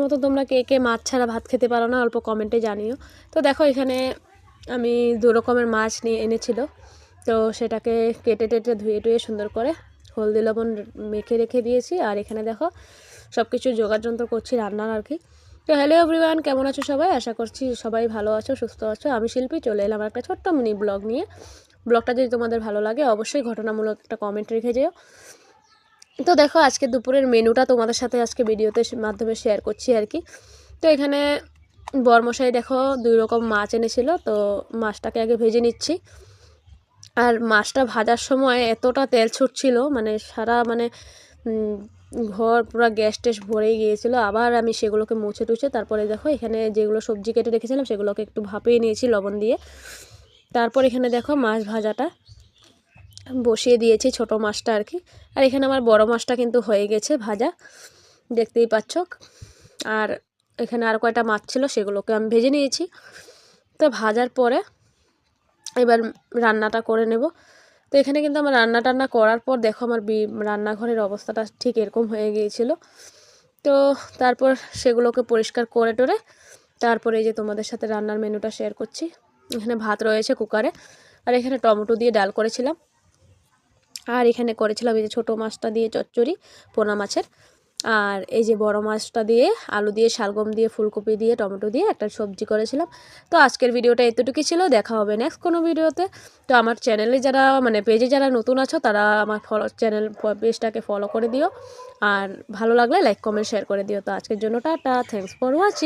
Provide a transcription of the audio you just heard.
মতো তোমরা কে কে মাছ ছাড়া ভাত খেতে পারো না অল্প কমেন্টে জানিও। তো দেখো এখানে আমি 2 রকমের মাছ নিয়ে এনেছিল, তো সেটাকে কেটে টেটে ধুয়ে টুয়ে সুন্দর করে হলদি লবণ মেখে রেখে দিয়েছি। আর এখানে দেখো সব কিছু জোগাড় যন্ত্র করছি রান্নার আর কি। তো হ্যালো এভরিওয়ান, কেমন আছো সবাই? আশা করছি সবাই ভালো আছো, সুস্থ আছো। আমি শিল্পী চলে এলাম একটা ছোট্ট মিনি ব্লগ নিয়ে। ব্লগটা যদি তোমাদের ভালো লাগে অবশ্যই ঘটনামূলক একটা কমেন্ট রেখে যেও। তো দেখো আজকে দুপুরের মেনুটা তোমাদের সাথে আজকে ভিডিওতে মাধ্যমে শেয়ার করছি আর কি। তো এখানে বরমশাই দেখো 2 রকম মাছ এনেছিল, তো মাছটাকে আগে ভেজে নিচ্ছি। আর মাছটা ভাজার সময় এতটা তেল ছুটছিল, মানে সারা মানে ঘর পুরো গ্যাস ট্যাস ভরেই গিয়েছিল। আবার আমি সেগুলোকে মুছে টুছে তারপরে দেখো এখানে যেগুলো সবজি কেটে রেখেছিলাম সেগুলোকে একটু ভাপিয়ে নিয়েছি লবণ দিয়ে। তারপর এখানে দেখো মাছ ভাজাটা বসিয়ে দিয়েছি, ছোট মাছটা আর কি। আর এখানে আমার বড় মাছটা কিন্তু হয়ে গেছে ভাজা, দেখতেই পাচ্ছ। আর এখানে আর কয়টা মাছ ছিল সেগুলোকে আমি ভেজে নিয়েছি। তো ভাজার পরে এবার রান্নাটা করে নেব। তো এখানে কিন্তু আমার রান্না টান্না করার পর দেখো আমার রান্নাঘরের অবস্থাটা ঠিক এরকম হয়ে গিয়েছিল। তো তারপর সেগুলোকে পরিষ্কার করে টোরে তারপরে এই যে তোমাদের সাথে রান্নার মেনুটা শেয়ার করছি। এখানে ভাত রয়েছে কুকারে, আর এখানে টমেটো দিয়ে ডাল করেছিলাম। আর এখানে করেছিলাম এই যে ছোটো মাছটা দিয়ে চচ্চড়ি, পোনা মাছের। আর এই যে বড় মাছটা দিয়ে আলু দিয়ে, শালগম দিয়ে, ফুলকপি দিয়ে, টমেটো দিয়ে একটা সবজি করেছিলাম। তো আজকের ভিডিওটা এতটুকুই ছিল, দেখা হবে নেক্সট কোনো ভিডিওতে। তো আমার চ্যানেলে যারা মানে পেজে যারা নতুন আছো তারা আমার পেজটাকে ফলো করে দিও। আর ভালো লাগলে লাইক কমেন্ট শেয়ার করে দিও। তো আজকের জন্য টাটা, থ্যাংকস ফর ওয়াচিং।